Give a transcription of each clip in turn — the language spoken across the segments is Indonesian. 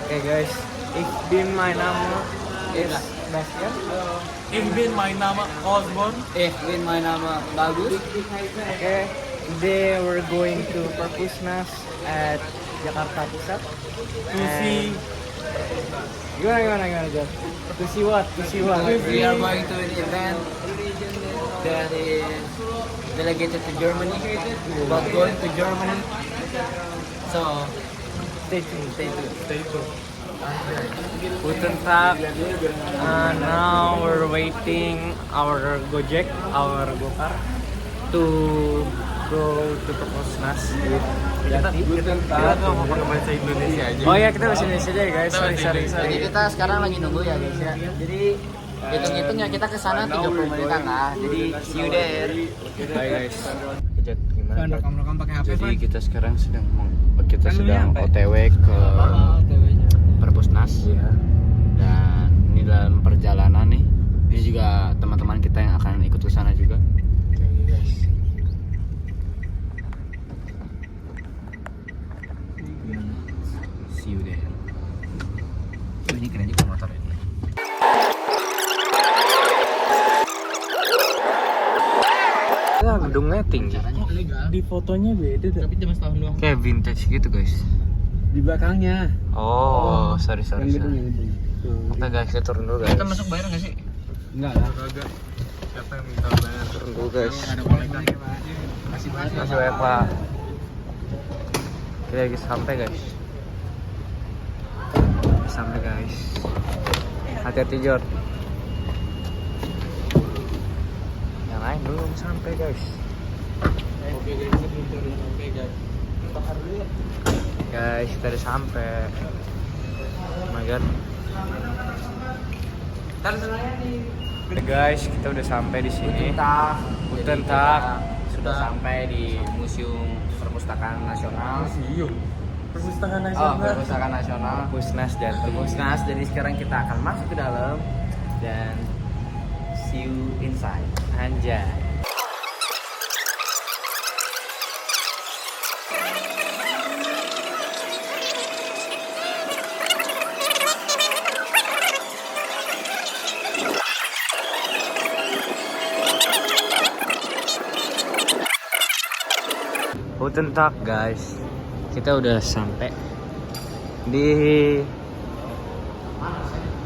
Oke guys, ich bin mein Name ist Bastian. Ich bin mein Name Osborn. Ich bin mein Name Bagus. Oke, today we're going to Perpusnas at Jakarta Pusat. To see Gimana John? To see what? We are going to an event that is delegated to Germany. About going to Germany. So Stay tuned. stay tuned. Guten Tag. Now we're waiting our Gojek, our Gokar to go to Perpusnas with Yati. Kita nggak mau pakai bahasa Indonesia aja. Oh ya, kita bahasa Indonesia aja ya guys. Kita bahasa Sorry. Jadi kita sekarang lagi nunggu ya guys ya. Jadi hitung-hitung ya kita kesana 30 menitan lah. Jadi see you there. Bye guys. Kejat gimana? Rekam pakai HP. Jadi kita sekarang sedang OTW ke Perpusnas Iya. dan ini dalam perjalanan nih. Ini juga teman-teman kita yang akan ikut ke sana juga. See you there. Ini keren juga motor ini. Ya, gedungnya tinggi. Di fotonya beda tuh. Tapi cuma setahun doang. Kayak vintage gitu guys. Di belakangnya. Oh, sorry. Gedung. Oke guys, kita turun dulu guys. Kita masuk bayar nggak sih? Enggak lah. Kagak. Siapa yang minta bayar? Turun dulu guys. Ada koleksi. Masih banyak. Masih banyak pak. Kita lagi sampai guys. Sampai guys. Hati-hati Jor. Yang lain belum sampai guys. Oke guys, kita belum turun sampai guys. Guys, kita udah sampai. Oh my god. Guys, kita udah sampai di sini. Guten Tag. Sudah sampai di Museum Perpustakaan Nasional. Museum. Perpustakaan Oh, Nasional. Perpustakaan Nasional. Pusnas dan Perpusnas. Jadi sekarang kita akan masuk ke dalam dan see you inside. Anjay. Guten Tag guys. Kita udah sampai di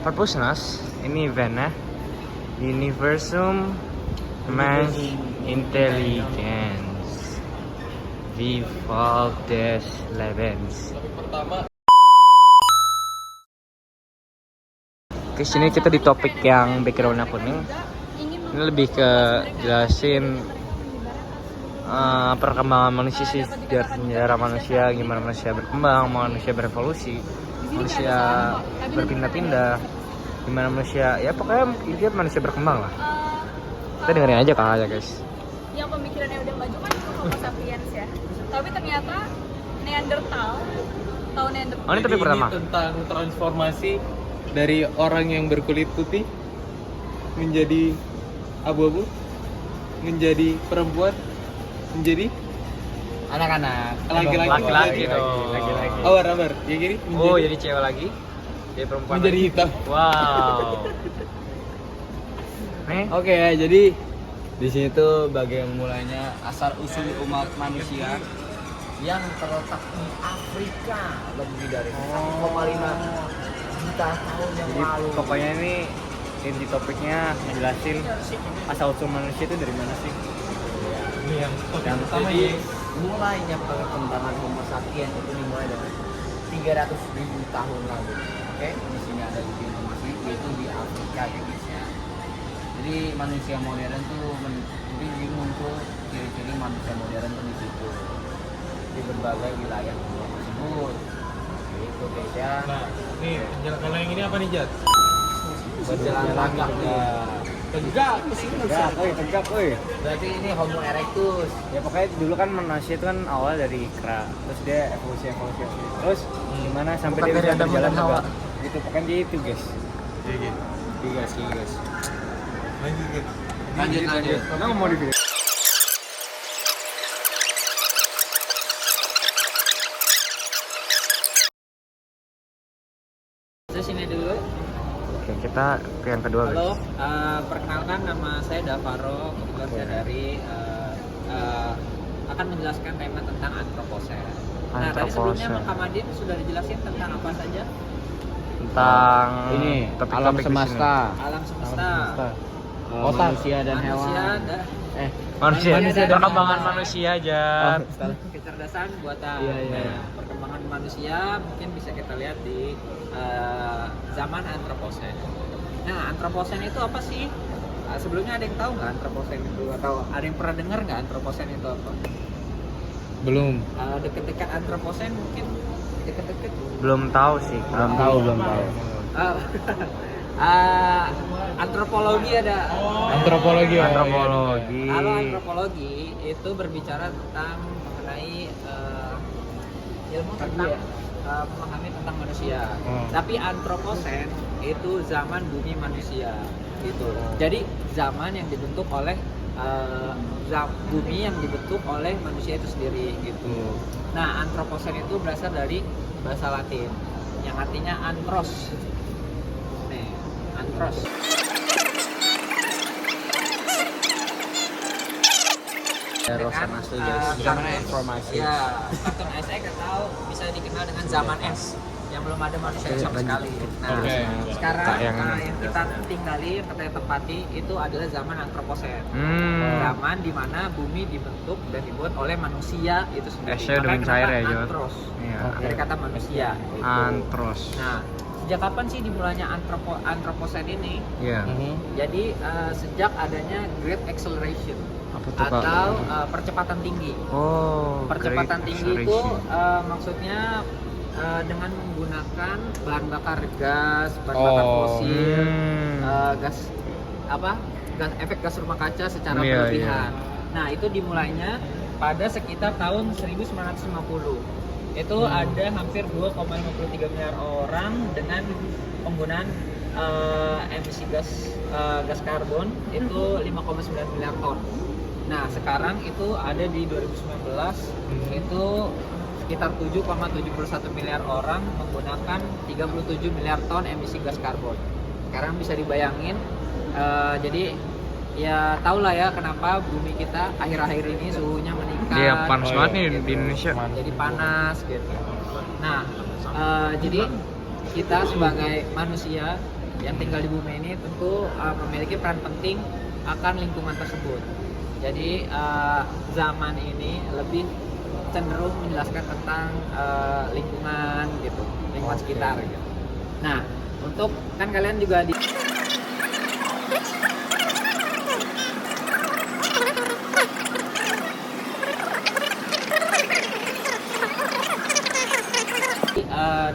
Perpusnas. Ini eventnya Universum Mensch Intelligence Vival des Lebens. Pertama Ke sini kita di topik yang backgroundnya kuning. Ini lebih ke jelasin perkembangan manusia sih, sejarah manusia, gimana manusia berkembang, manusia berevolusi, manusia berpindah-pindah, gimana manusia, ya pokoknya intinya manusia berkembang lah. Kita dengerin aja kak ya guys. Yang pemikirannya udah maju kan Homo sapiens ya. Tapi ternyata Neanderthal, tahu Neanderthal? Oh ini topik pertama. tentang transformasi dari orang yang berkulit putih menjadi abu-abu, menjadi perempuan, menjadi Anak-anak, laki-laki dong. Laki-laki. abar ya gini, Oh jadi cewek lagi, jadi perempuan. menjadi lagi. hitam. Wow. Nih, Oke, jadi di sini tuh bagaimana mulainya asal usul umat manusia yang terletak di Afrika lebih dari 1,5 juta tahun yang Jadi lalu. pokoknya ini inti topiknya ngejelasin asal usul manusia itu dari mana sih? Ini yang Dan pertama jadi ya. mulainya perkembangan Homo sapiens itu dimulai dari 300.000 tahun lalu. Oke, di sini ada bukti informasi yaitu di Afrika ya guys ya. Jadi manusia modern tuh jadi muncul ciri-ciri manusia modern tuh di situ di berbagai wilayah pulau tersebut. Itu guys ya. Nah, nih kalau yang ini apa nih Jat? Berjalan tegak nih. Tegak. Tegak, woi. Berarti ini Homo erectus. Ya pokoknya dulu kan manusia itu kan awal dari kera, terus dia evolusi. Terus gimana sampai Bukan dia dari bisa Adam berjalan dan Hawa. tegak. Gitu pokoknya dia itu guys. Iya gitu. Guys. Lanjut gitu. Lanjut. Nggak mau di video. Sampai sini dulu. Oke, kita ke yang kedua guys. Halo, perkenalkan nama saya Davaro. Kebetulan saya dari akan menjelaskan tema tentang antroposen. Nah, tadi sebelumnya Antroposen. Bang Kamadin sudah dijelasin tentang apa saja? Tentang Ini topik-topik alam di sini. semesta. Alam semesta, Manusia dan manusia, Manusia, Manusia dan perkembangan hewan. manusia aja. kecerdasan buatan. Iya, iya. Nah, perkembangan manusia mungkin bisa kita lihat di zaman antroposen. Nah, antroposen itu apa sih? Sebelumnya ada yang tahu nggak antroposen itu, atau ada yang pernah dengar nggak antroposen itu apa? Belum. Deket-deket antroposen mungkin deket-deket. Belum tahu sih. Belum tahu. Antropologi ada. Antropologi. oh, Antropologi. Kalau antropologi itu berbicara tentang mengenai ilmu tentang memahami tentang manusia. Tapi antroposen itu zaman bumi manusia gitu. Jadi zaman yang dibentuk oleh bumi yang dibentuk oleh manusia itu sendiri gitu. Nah, antroposen itu berasal dari bahasa Latin yang artinya antros. Nih, antros. Rosan asli guys. Zaman informasi. Ya, kartun saya nggak tahu bisa dikenal dengan zaman es yang belum ada manusia sama sekali. Nah, Oke. sekarang yang yang kita tinggali, yang kita tempati itu adalah zaman antroposen. Zaman di mana bumi dibentuk dan dibuat oleh manusia itu sendiri. Esnya udah Makanya mencair kenapa ya, Jod? antros. Iya. Dari kata manusia. Gitu. Antros. Nah, sejak kapan sih dimulainya antroposen ini? Iya. Jadi sejak adanya Great Acceleration Apa tuh, Kak? atau percepatan tinggi. Oh, Percepatan great tinggi itu acceleration. maksudnya dengan menggunakan bahan bakar gas, bahan bakar fosil, gas efek gas rumah kaca secara Iya, berlebihan. Nah, itu dimulainya pada sekitar tahun 1950. Itu ada hampir 2,53 miliar orang dengan penggunaan emisi gas karbon itu 5,9 miliar ton. Nah, sekarang itu ada di 2019 itu sekitar 7,71 miliar orang menggunakan 37 miliar ton emisi gas karbon. Sekarang bisa dibayangin, jadi ya tahulah ya kenapa bumi kita akhir-akhir ini suhunya meningkat. Iya, panas banget nih di Indonesia. Jadi panas gitu. Nah, jadi kita sebagai manusia yang tinggal di bumi ini tentu memiliki peran penting akan lingkungan tersebut. Jadi zaman ini lebih cenderung menjelaskan tentang lingkungan gitu, lingkungan sekitar gitu. Nah, untuk kan kalian juga di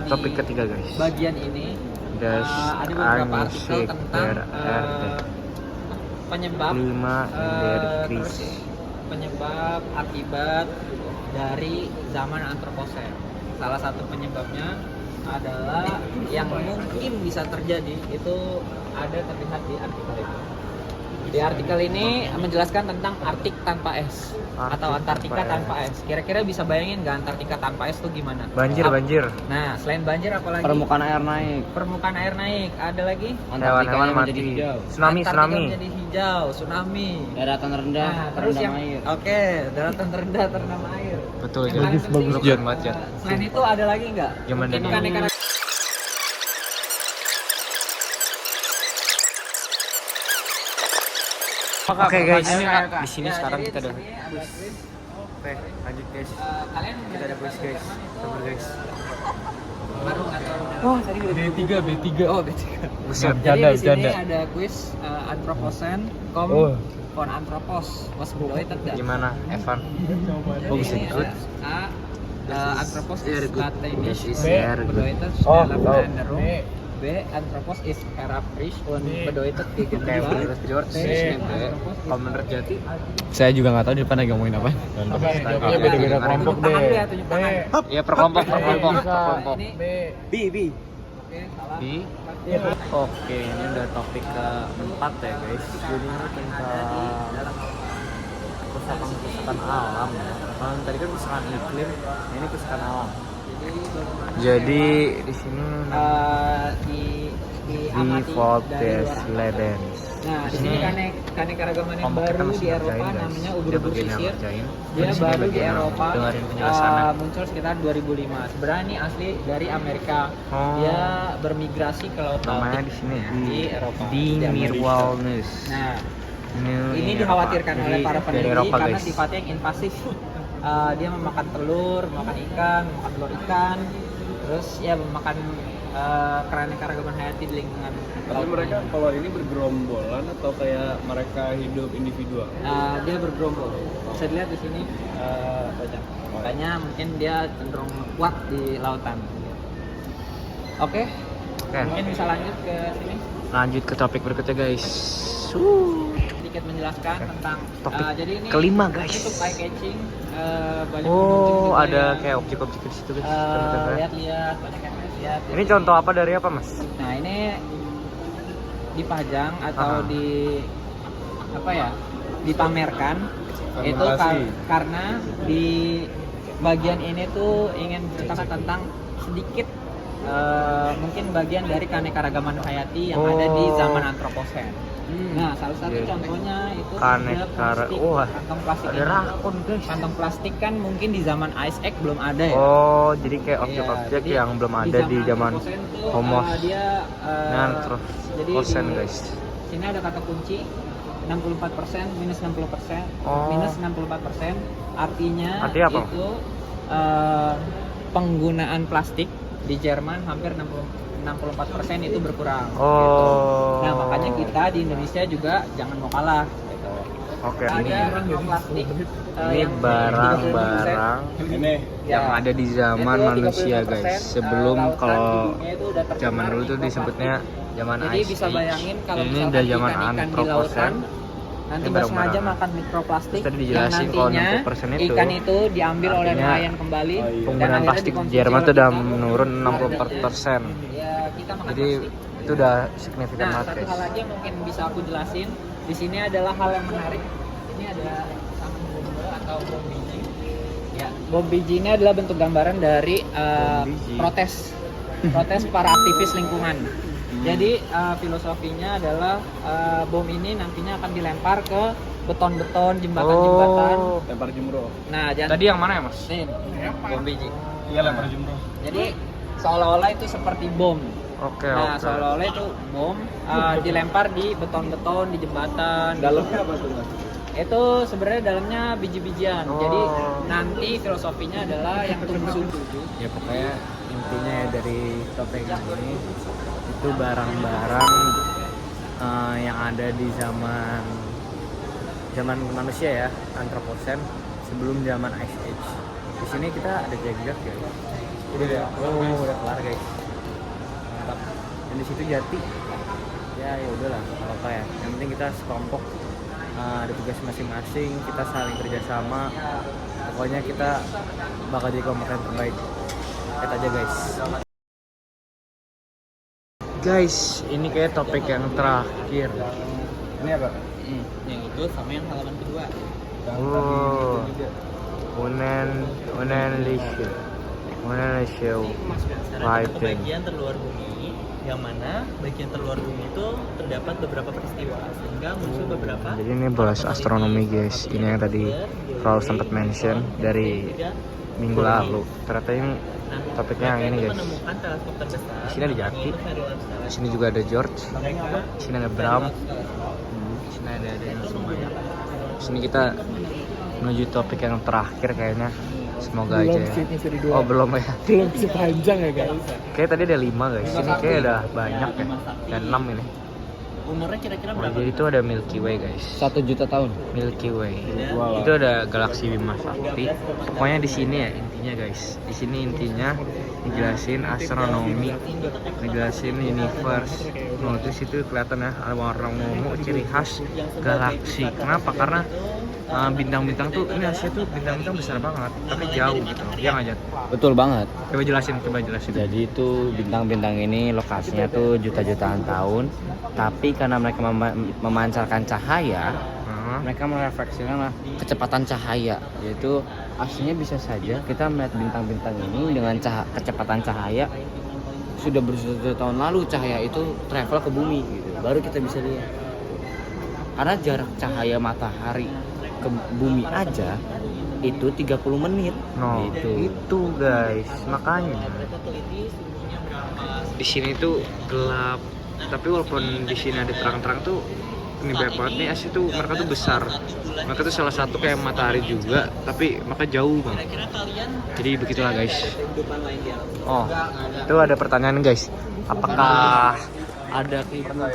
Topik ketiga guys. bagian ini Das ada beberapa artikel Ansicht tentang der Erde. penyebab 5 der terus Kris. penyebab akibat dari zaman antroposen. Salah satu penyebabnya adalah yang mungkin bisa terjadi itu ada terlihat di artikel ini. Di artikel ini menjelaskan tentang Arktik tanpa es atau Antartika tanpa es. Kira-kira bisa bayangin nggak Antartika tanpa es tuh gimana? Banjir. Nah, selain banjir apalagi? Permukaan air naik. Permukaan air naik. Ada lagi? Hewan-hewan mati. Tsunami. Antartika menjadi hijau, tsunami. Daratan rendah, Nah, terus yang air. oke, daratan terendah terendam air. Betul, Yang Jod. paling penting, Jod, banget, Jod. Selain itu ada lagi nggak? Gimana Mungkin nih? ikan-ikan. Oke guys, Ayo, di sini Ya, sekarang jadi kita di udah sini ada quiz. Oke, lanjut guys. Kalian Kita ada quiz guys. Sabar guys. baru nggak tahu. Oh, tadi udah B3. Oh, B3. Buset. Jadi di sini Bercanda. ada quiz antroposen kom Oh. von anthropos was bedeutet das? Gimana, Evan? Jadi Oh, bisa ini good. ada anthropos is Lateinisch This is und very good. bedeutet Oh, schneller tahu. Veränderung. B. Anthropos is heraprisch und bedeutet gegenüber. Menurut George, C. Anthropos is kalau menurut Jati, Saya juga nggak tahu di depan lagi ngomongin apa. Iya, beda-beda kelompok tunjuk tangan deh. deh, tunjuk tangan. ya per kelompok. Ini B. oke, salah. Di Oke, ini udah topik keempat ya guys. Jadi ini tentang kerusakan alam. Kalau tadi kan kerusakan iklim, ini kerusakan alam. Jadi Jadi di sini di di Voltes Ledens. Nah, di sini keanekaragaman yang Kelompok kita baru masih di Eropa ngerjain, guys. namanya Dia ubur-ubur bagian yang sisir. ngerjain. Dia Di sini baru di bagian yang Eropa, dengerin penjelasannya. muncul sekitar 2005. Sebenarnya ini asli dari Amerika. Oh. Dia bermigrasi ke laut Namanya Baltik di sini ya. di Eropa. Di Amerika. Mirwalnus. Nah, ini Eropa. dikhawatirkan Jadi oleh para dari peneliti Eropa, karena guys. sifatnya yang invasif. Dia memakan telur, memakan ikan, memakan telur ikan, terus ya memakan keanekaragaman hayati di lingkungan Tapi laut. mereka kalau ini bergerombolan atau kayak mereka hidup individual? Dia bergerombol. Bisa dilihat di sini banyak. Makanya mungkin dia cenderung kuat di lautan. Oke, Oke, mungkin bisa lanjut ke sini. lanjut ke topik berikutnya guys. Sedikit menjelaskan tentang Topik jadi ini kelima, guys. Ini supply catching banyak pengunjung Oh, juga ada yang, kayak objek-objek di situ guys. Ternyata. lihat-lihat banyak yang lihat. Ini contoh apa dari apa mas? Nah, ini dipajang atau Aha. apa ya? Dipamerkan itu Fermentasi. karena di bagian ini tuh ingin menceritakan tentang sedikit mungkin bagian dari keanekaragaman hayati yang ada di zaman antroposen. Nah, salah satu Iya. contohnya itu Kanekara- plastik. wah, Kantong plastik Ada ini. rakun guys. Kantong plastik kan mungkin di zaman Ice Age belum ada ya. Oh, jadi kayak Iya, objek-objek jadi yang belum ada di zaman Anthropocene tuh, Homo dia jadi Anthropocene di guys. sini ada kata kunci 64%, minus 60%, Oh. minus 64%. Artinya Artinya apa? itu penggunaan plastik di Jerman hampir 64% itu berkurang. Oh. Gitu. Nah, makanya kita di Indonesia juga jangan mau kalah. Gitu. Oke, Ada ini plastik ini yang barang-barang Ini Ya. yang ada di zaman Itu manusia 35%, guys. Sebelum lautan kalau di dunia itu udah tercemar zaman dulu tuh mikroplastik. disebutnya zaman Jadi Ice bisa Age. bayangin kalau Ini misalkan udah zaman ikan-ikan di lautan Anthropocene. nanti Ini nggak sengaja barang-barang. makan mikroplastik Terus tadi yang dijelasin kalau nantinya 60% itu ikan itu diambil oleh artinya nelayan kembali dan Penggunaan akhirnya plastik di dikonsumsi Jerman oleh tuh udah kita. menurun 64%. Ya, kita makan Jadi plastik. itu udah signifikan Nah, banget satu guys. hal lagi yang mungkin bisa aku jelasin di sini adalah hal yang menarik. Ini ada tangan bomba atau bom biji. Ya, bom biji ini adalah bentuk gambaran dari biji. protes para aktivis lingkungan. Jadi filosofinya adalah bom ini nantinya akan dilempar ke beton-beton, jembatan-jembatan. Oh. lempar jumroh. Nah, Tadi yang mana ya mas? nih, bom biji. Iya, lempar jumroh. Jadi seolah-olah itu seperti bom. Oke Nah, oke. seolah-olah itu bom dilempar di beton-beton, di jembatan. Dalamnya apa tuh mas? Itu sebenarnya dalamnya biji-bijian. Oh. Jadi nanti filosofinya adalah yang tumbuh subur. Ya pokoknya intinya ya dari topik ini itu barang-barang yang ada di zaman manusia ya, Anthropocene, sebelum zaman Ice Age. Di sini kita ada jejak ya. Udah kelar guys. Mantap. Dan di situ jati. Ya udahlah, kalau apa ya. Yang penting kita sekelompok ada tugas masing-masing, kita saling kerjasama. Pokoknya kita bakal jadi kelompok yang terbaik. Lihat aja guys. Guys, ini kayak topik yang terakhir. Ini apa? Yang itu sama yang halaman kedua. Oh. Unen Lishu. Fighting. Bagian terluar bumi, yang mana bagian terluar bumi itu terdapat beberapa peristiwa sehingga muncul beberapa. Jadi ini bahas astronomi guys. Ini yang tadi Raul sempat mention dari minggu lalu. Ternyata ini topiknya yang ini guys. Menemukan teleskop terbesar. Di sini ada Jaki. yaitu Verulam Di sini juga ada George. Di sini ada Bram. Stellar. Di sini ada yang semuanya. Di sini kita menuju topik yang terakhir kayaknya. Semoga aja ya. Oh belum ya. Belum sepanjang ya guys. Kayak tadi ada 5 guys. Ini kayak ada banyak ya. Dan 6 ini. Umurnya kira-kira Oh, berapa? jadi itu ada Milky Way guys. 1 juta tahun. Milky Way. Itu ada galaksi Bima Sakti. Pokoknya di sini ya intinya guys. Di sini intinya ngejelasin astronomi, ngejelasin universe. Nah, terus itu kelihatan ya ada warna ungu ciri khas galaksi. Kenapa? Karena bintang-bintang tuh ini Asia tuh bintang-bintang besar banget, tapi jauh gitu. Dia ngajak. Betul banget. Coba jelasin. Jadi itu bintang-bintang ini lokasinya tuh juta-jutaan tahun, tapi karena mereka memancarkan cahaya, mereka merefleksikan kecepatan cahaya, yaitu aslinya bisa saja kita melihat bintang-bintang ini dengan kecepatan cahaya sudah berjuta tahun lalu cahaya itu travel ke bumi gitu. Baru kita bisa lihat. Karena jarak cahaya matahari ke bumi aja itu 30 menit. No, Gitu. itu guys, makanya di sini tuh gelap. Tapi walaupun di sini ada terang-terang tuh ini banyak banget nih asli tuh mereka tuh besar. Mereka tuh salah satu kayak matahari juga, tapi mereka jauh banget. Jadi begitulah guys. Oh, itu ada pertanyaan guys. Apakah ada kehidupan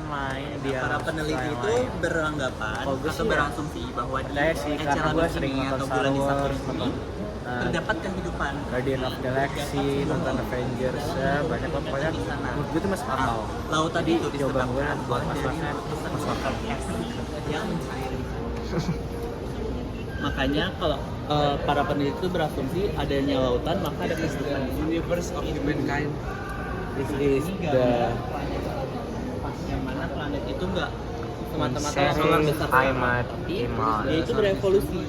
lain di Para alam peneliti semesta yang itu lain? beranggapan Kalau gue atau sih ya, berasumsi bahwa di saya sih, karena eceran gue bumi sering nonton atau Star bulan di Saturn Wars, ini nonton terdapat kehidupan. Guardian of Galaxy, nonton Avengers, ya banyak banget pokoknya. Menurut gue tuh masuk akal. Lautan itu Jawaban gue disebabkan buat dari mas-masnya masuk akal. yang mencair di sana. Makanya kalau para peneliti itu berasumsi adanya lautan maka ada kehidupan. Universe of humankind. This is the Yang mana planet itu enggak semata-mata Sharing solar besar. climate Dia image. itu berevolusi.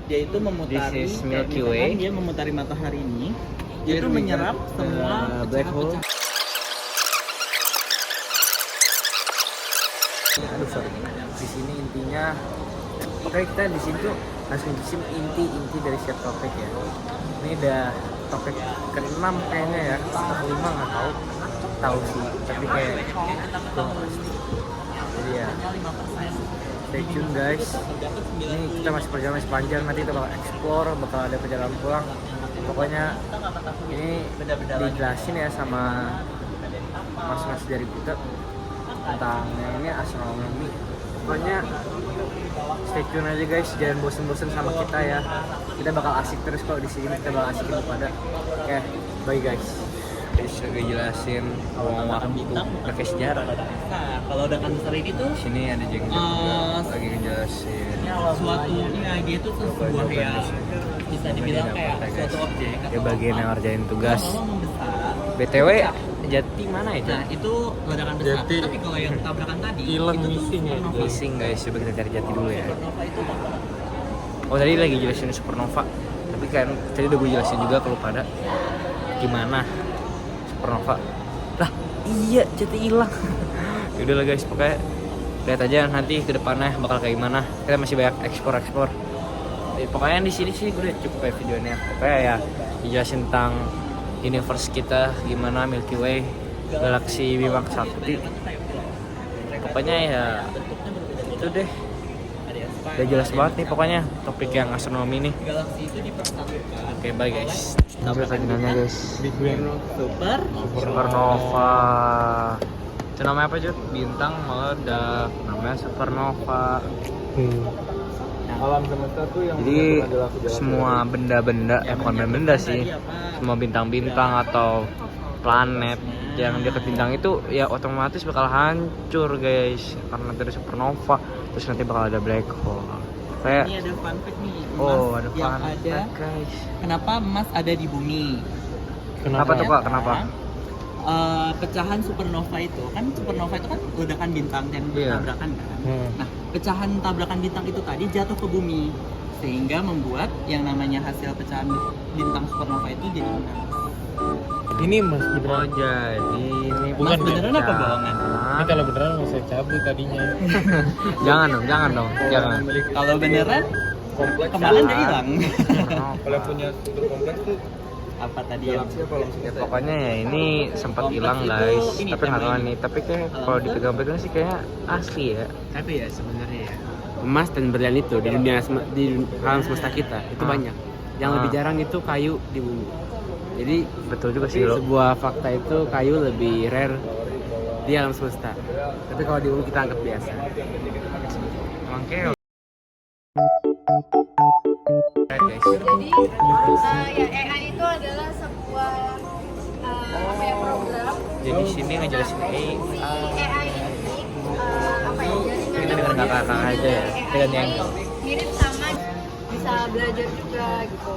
Dia itu memutari, This is kayak Milky misalkan Way. dia memutari matahari ini, dia itu menyerap semua black hole. pecahan-pecahan. Aduh sorry. Di sini intinya, oke kita di sini tuh harus ngejelasin inti dari setiap topik ya. Ini udah topik ke-6 kayaknya ya, atau ke-5 nggak tahu sih, tapi kayak gue nggak pasti. Jadi ya, stay tune guys. Ini kita masih perjalanan sepanjang, nanti kita bakal explore, bakal ada perjalanan pulang. Pokoknya ini dijelasin ya sama mas-mas dari kita tentang yang ini astronomi. Pokoknya stay tune aja guys, jangan bosen-bosen sama kita ya. Kita bakal asik terus kalau di sini, kita bakal asikin kepada. Oke, bye guys. Bisa ngejelasin ruang waktu pakai sejarah. Nah, kalau ledakan besar ini tuh Sini ada jenggot lagi ngejelasin. suatu IAG itu sebuah ya bisa dibilang kayak suatu objek Ya bagian yang ngerjain tugas. kalau membesar. BTW Jati mana ya? Nah, itu ledakan besar. Jati. Tapi kalau yang tabrakan tadi Hilang itu tuh missing ya. supernova. Missing guys, coba kita cari Jati dulu ya. Supernova itu Oh tadi lagi jelasin supernova. Tapi kan tadi udah gue jelasin juga kalau pada gimana supernova. Lah iya Jati hilang. Yaudahlah guys, pokoknya lihat aja nanti ke depannya bakal kayak gimana. Kita masih banyak ekspor. Pokoknya di sini sih gue udah cukup ya videonya. Pokoknya ya dijelasin tentang universe kita gimana, Milky Way, galaksi Bima Sakti. Pokoknya ya itu deh. Udah jelas banget nih pokoknya topik yang astronomi nih. galaksi itu dipersatukan. Oke, bye guys. Lanjut lagi nanya guys. Super Supernova. Itu namanya apa Jod? Bintang meledak. Namanya supernova. Alam semesta tuh yang Jadi semua benda-benda, bukan benda sih, semua bintang-bintang atau planet yang dekat bintang itu ya otomatis bakal hancur guys karena dari supernova. Terus nanti bakal ada black hole. Kayak ini ada fun fact nih. Emas oh ada yang planet ada. guys. Kenapa emas ada di bumi? Kenapa tuh Kak? Kenapa? Pecahan supernova itu kan ledakan bintang dan Iya. tabrakan kan. Nah, pecahan tabrakan bintang itu tadi jatuh ke bumi sehingga membuat yang namanya hasil pecahan bintang supernova itu jadi emas. ini mas Oh beneran. jadi ini Mas beneran apa bohongan? Ini kalau beneran mau saya cabut tadinya. Jangan dong, jangan. Kalau beneran Kompleks. kemarin udah hilang. Kalau yang punya struktur kompleks tuh Apa tadi yang galaksi apa langsung kita? Pokoknya ya ini sempat hilang guys, tapi nggak tahu nih. Tapi kayak kalau dipegang-pegang sih kayak asli ya. Tapi ya sebenarnya ya emas dan berlian itu di dunia di alam semesta kita itu banyak. Yang lebih jarang itu kayu di bumi. Jadi Betul juga sih lo. sebuah fakta itu kayu lebih rare di alam semesta. Tapi kalau di bumi kita anggap biasa. Oke. Guys. Jadi ya AI itu adalah sebuah apa ya, program. Jadi sini ngejelasin Si AI ini apa ya, jaringan Kita dengan kakak-kakak aja ya, dengan yang mirip sama bisa belajar juga gitu.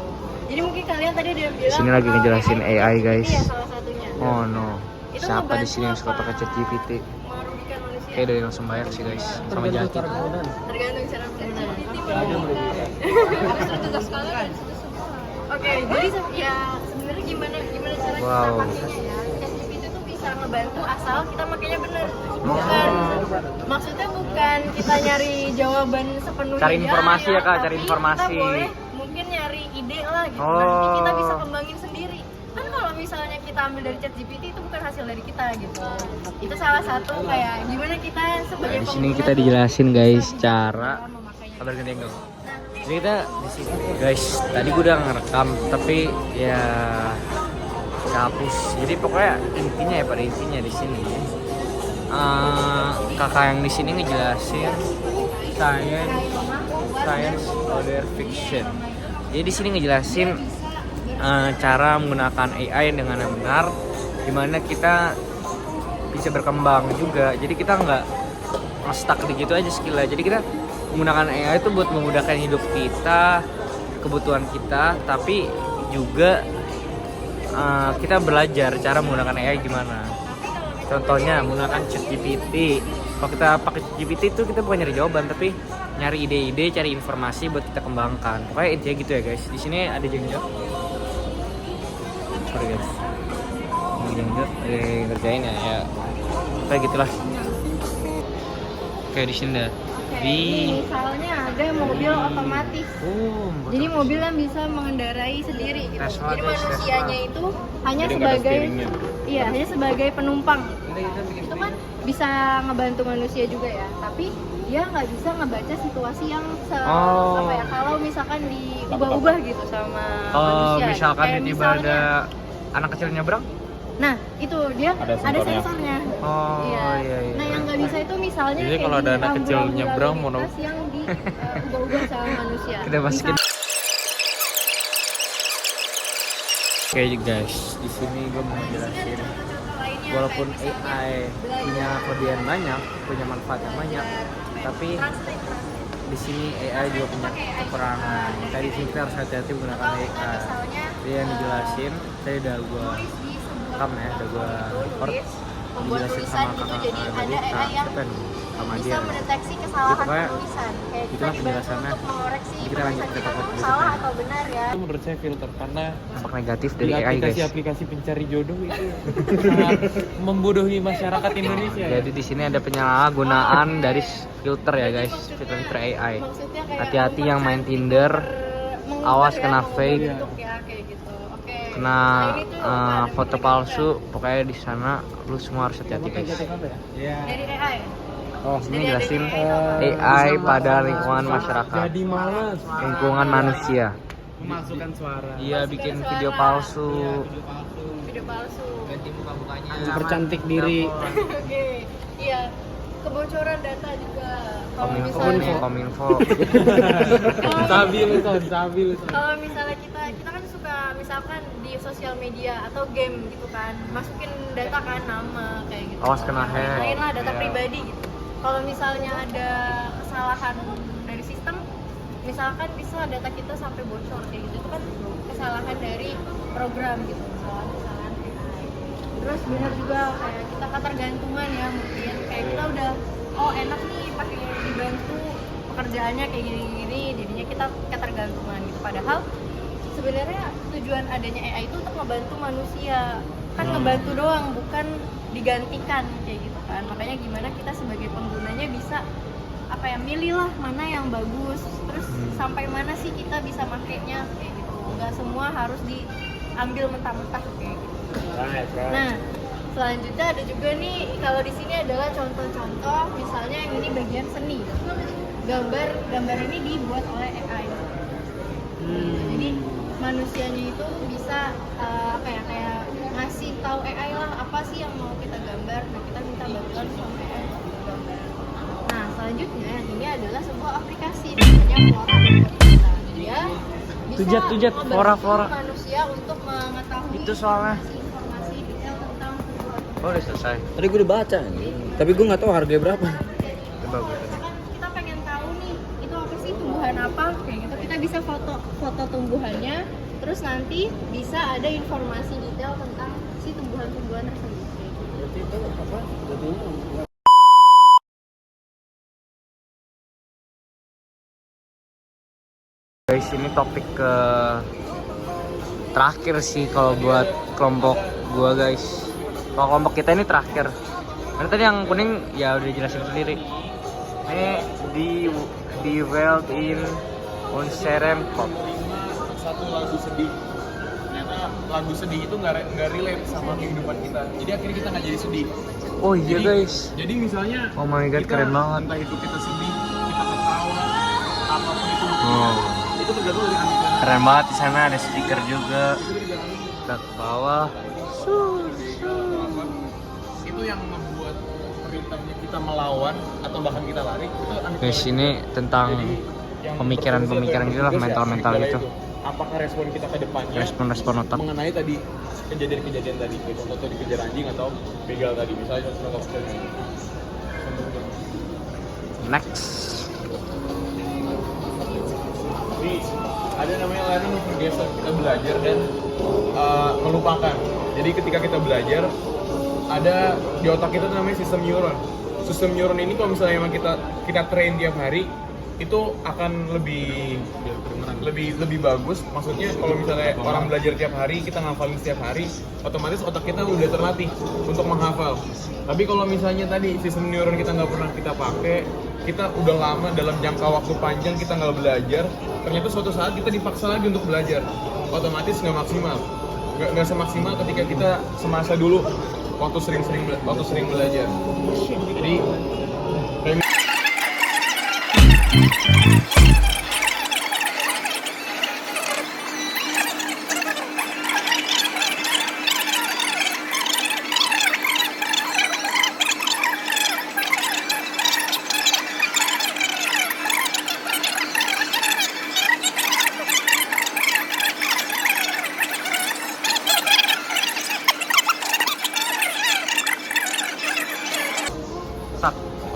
Jadi mungkin kalian tadi udah bilang Sini lagi ngejelasin AI, guys. Iya salah satunya. Oh no. Itu Siapa di sini yang ngebantu suka pakai apa ChatGPT? merugikan manusia. Kayak dari langsung bayar sih guys, sama Jati. Tergantung cara penggunaannya. Harus tugas kalian kan itu semua. Oke, jadi ya sebenarnya gimana cara kita Wow. pakainya ya? ChatGPT itu bisa ngebantu asal kita makainya benar. Bukan maksudnya bukan kita nyari jawaban sepenuhnya. Cari informasi ya, Kak, cari tapi informasi. Kita boleh mungkin nyari ide lah gitu. Oh. Nanti kita bisa kembangin sendiri. Kan kalau misalnya kita ambil dari ChatGPT itu bukan hasil dari kita gitu. Itu salah satu kayak gimana kita sebagai Di sini pengguna kita tuh dijelasin bisa guys bijak cara dalam memakainya. kabar gede dong. Jadi kita di sini guys, tadi gue udah ngerekam tapi ya kehapus. Jadi pokoknya intinya ya, pada intinya di sini kakak yang di sini ngejelasin science order fiction. Jadi di sini ngejelasin cara menggunakan AI dengan yang benar, dimana kita bisa berkembang juga. Jadi kita nggak stuck di gitu aja skillnya. Jadi kita menggunakan AI itu buat memudahkan hidup kita, kebutuhan kita, tapi juga kita belajar cara menggunakan AI gimana. Contohnya menggunakan ChatGPT. Kalau kita pakai ChatGPT itu kita bukan nyari jawaban, tapi nyari ide-ide, cari informasi buat kita kembangkan. Pokoknya intinya gitu ya guys. Di sini ada jenggot. Sorry guys. Ini jenggot ngerjain ya. Kayak gitulah. Kayak di sini dah. Ini misalnya ada mobil otomatis. Jadi mobil yang bisa mengendarai sendiri gitu. Tesla, Jadi guys, manusianya Tesla. itu hanya Jadi nggak ada sebagai steeringnya. iya, hanya sebagai penumpang. Itu kan bisa ngebantu manusia juga ya. Tapi dia nggak bisa ngebaca situasi yang Oh. apa ya, kalau misalkan diubah-ubah gitu sama Kalau manusia. misalkan Kayak tiba-tiba misalnya, ada anak kecil nyebrang, nah itu dia Ada ada sensornya. sensornya. oh iya iya. Nah yang nggak bisa itu misalnya Jadi kayak kalau ada gini, anak kecil rambu-rambu nyebrang, lalu mau lintas yang diubah-ubah sama manusia. Kita masukin. Oke guys, di sini gue mau jelasin. Walaupun AI punya kelebihan banyak, punya manfaat yang banyak, tapi di sini AI juga punya kekurangan. Makanya di sini kita harus hati-hati menggunakan AI. Dia yang dijelasin, saya udah gue rekam ya, udah gue record, Membuat dijelasin tulisan sama gitu, kakak jadi ada Dita, AI yang siapa nih? Sama bisa dia. mendeteksi kesalahan pokoknya penulisan. Kayak kita itulah dibantu penjelasannya. untuk mengoreksi Kita lanjut penulisan ke kita topik tuh berikutnya. salah atau benar ya. Itu menurut saya filter karena Dampak negatif di dari AI guys. aplikasi-aplikasi pencari jodoh itu sangat membodohi masyarakat Indonesia. Jadi di sini ada penyalahgunaan dari filter ya guys, filter AI. Maksudnya kayak Hati-hati yang main Tinder, awas kena fake, ya, kayak gitu. Oke. kena Nah, ini tuh ada foto penyakit palsu. Pokoknya di sana lu semua harus hati-hati guys. dari AI. Oh, ini Dari jelasin AI. AI pada lingkungan masyarakat, Jadi malas lingkungan manusia. memasukkan suara. Iya, bikin video palsu. Video palsu. Mempercantik diri. Oke. Iya. Kebocoran data juga. Kalau misalnya Kominfo. Sabil sabil. kalau misalnya kita kan suka misalkan di sosial media atau game gitu kan, masukin data kan, nama kayak gitu. Awas kena hack. Lain lah data Iya. pribadi gitu. Kalau misalnya ada kesalahan dari sistem, misalkan bisa data kita sampai bocor kayak gitu, itu kan kesalahan dari program gitu, kesalahan AI. Terus benar juga kayak kita ketergantungan ya, mungkin kayak kita udah enak nih pakai dibantu pekerjaannya kayak gini-gini, jadinya kita ketergantungan gitu. Padahal sebenarnya tujuan adanya AI itu untuk ngebantu manusia, kan ngebantu doang, bukan digantikan kayak gitu kan. Makanya gimana kita sebagai penggunanya bisa apa ya, milih lah mana yang bagus, terus sampai mana sih kita bisa makainya kayak gitu. Nggak semua harus diambil mentah-mentah kayak gitu. Nah, selanjutnya ada juga nih, kalau di sini adalah contoh-contoh, misalnya yang ini bagian seni. Gambar ini dibuat oleh AI. Jadi manusianya itu bisa apa ya, kayak ngasih tahu AI lah apa sih yang mau kita gambar. Nah, kita minta bantuan sama AI untuk gambar. Nah, selanjutnya ini adalah sebuah aplikasi namanya Flora. Dia bisa Tujat, membantu Flora. manusia untuk mengetahui Itu soalnya. informasi detail tentang Oh, udah selesai. Tadi gue udah baca nih, tapi gue nggak tahu harganya berapa. Coba gue. misalkan kita pengen tahu nih itu apa sih, tumbuhan apa kayak gitu, kita bisa foto tumbuhannya, terus nanti bisa ada informasi detail tentang si tumbuhan-tumbuhan tersebut kayak gitu. Guys, ini topik ke terakhir sih kalau buat kelompok gua guys. Kalau kelompok kita ini terakhir. Karena tadi yang kuning ya udah jelasin sendiri. Ini di Welt in Unserem Pop. Satu lagu sedih. Ternyata lagu sedih itu nggak relate sama kehidupan kita. Jadi akhirnya kita nggak jadi sedih. Oh iya Jadi- guys. Jadi misalnya Oh my god, keren banget. Entah itu kita sedih, kita ketawa, apapun itu. Oh, Itu tergantung dari anak-anak. keren banget di sana ada speaker juga. Kita ke bawah. Itu yang membuat perintahnya kita melawan atau bahkan kita lari itu Guys, ini tentang pemikiran-pemikiran gitu lah, mental-mental gitu. Apakah respon kita ke depannya Respon-respon otak. mengenai tadi kejadian-kejadian tadi, kayak contoh dikejar anjing atau begal tadi, misalnya contoh kecilnya. Next. Jadi ada namanya learning with progression, kita belajar dan melupakan. Jadi ketika kita belajar, ada di otak kita tuh namanya sistem neuron. Sistem neuron ini kalau misalnya emang kita train tiap hari, itu akan lebih bagus. Maksudnya kalau misalnya orang belajar tiap hari, kita ngafalin setiap hari, otomatis otak kita udah terlatih untuk menghafal. Tapi kalau misalnya tadi sistem neuron kita nggak pernah kita pakai, kita udah lama dalam jangka waktu panjang kita nggak belajar, ternyata suatu saat kita dipaksa lagi untuk belajar, otomatis nggak maksimal, nggak semaksimal ketika kita semasa dulu waktu sering belajar. Jadi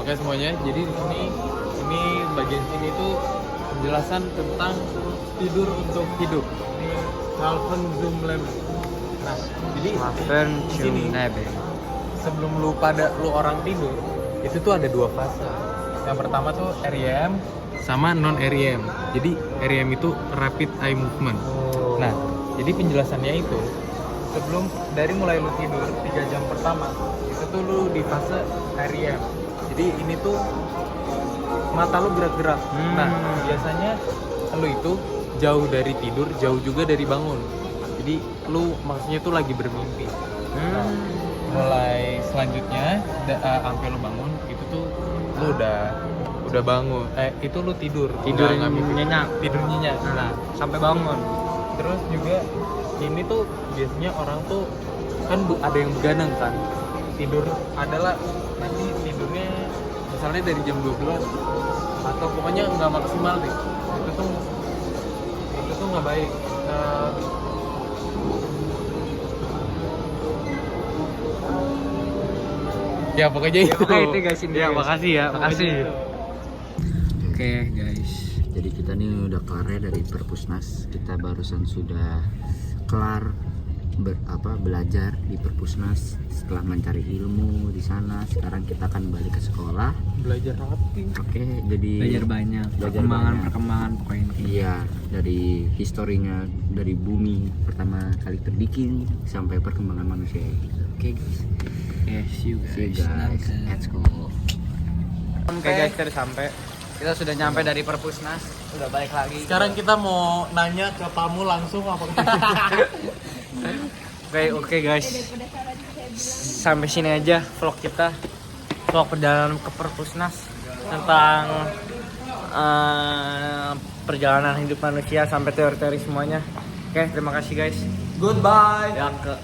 oke semuanya, jadi di sini ini bagian sini tuh penjelasan tentang tidur untuk hidup. Ini Ralphen Zoomleben. Nah, jadi Laven di sini sebelum lu orang tidur, itu tuh ada dua fase. Yang pertama tuh REM sama non REM. Jadi REM itu rapid eye movement. Nah, jadi penjelasannya itu sebelum dari mulai lu tidur 3 jam pertama, itu tuh lu di fase REM. Jadi ini tuh mata lu gerak-gerak. Nah, biasanya lu itu jauh dari tidur, jauh juga dari bangun. Jadi lu maksudnya tuh lagi bermimpi. Nah, mulai selanjutnya sampai lu bangun itu tuh lu udah bangun. Itu lu tidur nggak mimpi. Tidur nyenyak. Nah, sampai bangun. terus juga ini tuh biasanya orang tuh kan ada yang begadang kan. Tidur adalah nanti tidurnya misalnya dari jam 12 atau pokoknya nggak maksimal deh. Itu tuh nggak baik. Ya pokoknya itu. Itu guys ini. Ya makasih ya. Makasih. Pokoknya itu. Oke guys, jadi kita nih udah kelar ya dari Perpusnas. Kita barusan sudah kelar belajar di Perpusnas setelah mencari ilmu di sana. Sekarang kita akan balik ke sekolah. Belajar rapi. Oke, jadi Belajar banyak, perkembangan pokoknya. Iya, dari historinya dari bumi pertama kali terbikin sampai perkembangan manusia. Oke guys. See you See you guys. Let's go. Oke guys, kita udah sampai. Kita sudah nyampe dari Perpusnas. Udah balik lagi. Sekarang kita mau nanya ke tamu langsung apa Oke guys. Sampai sini aja vlog kita. Vlog perjalanan ke Perpusnas tentang perjalanan hidup manusia sampai teori-teori semuanya. Oke, terima kasih guys. Goodbye. Danke.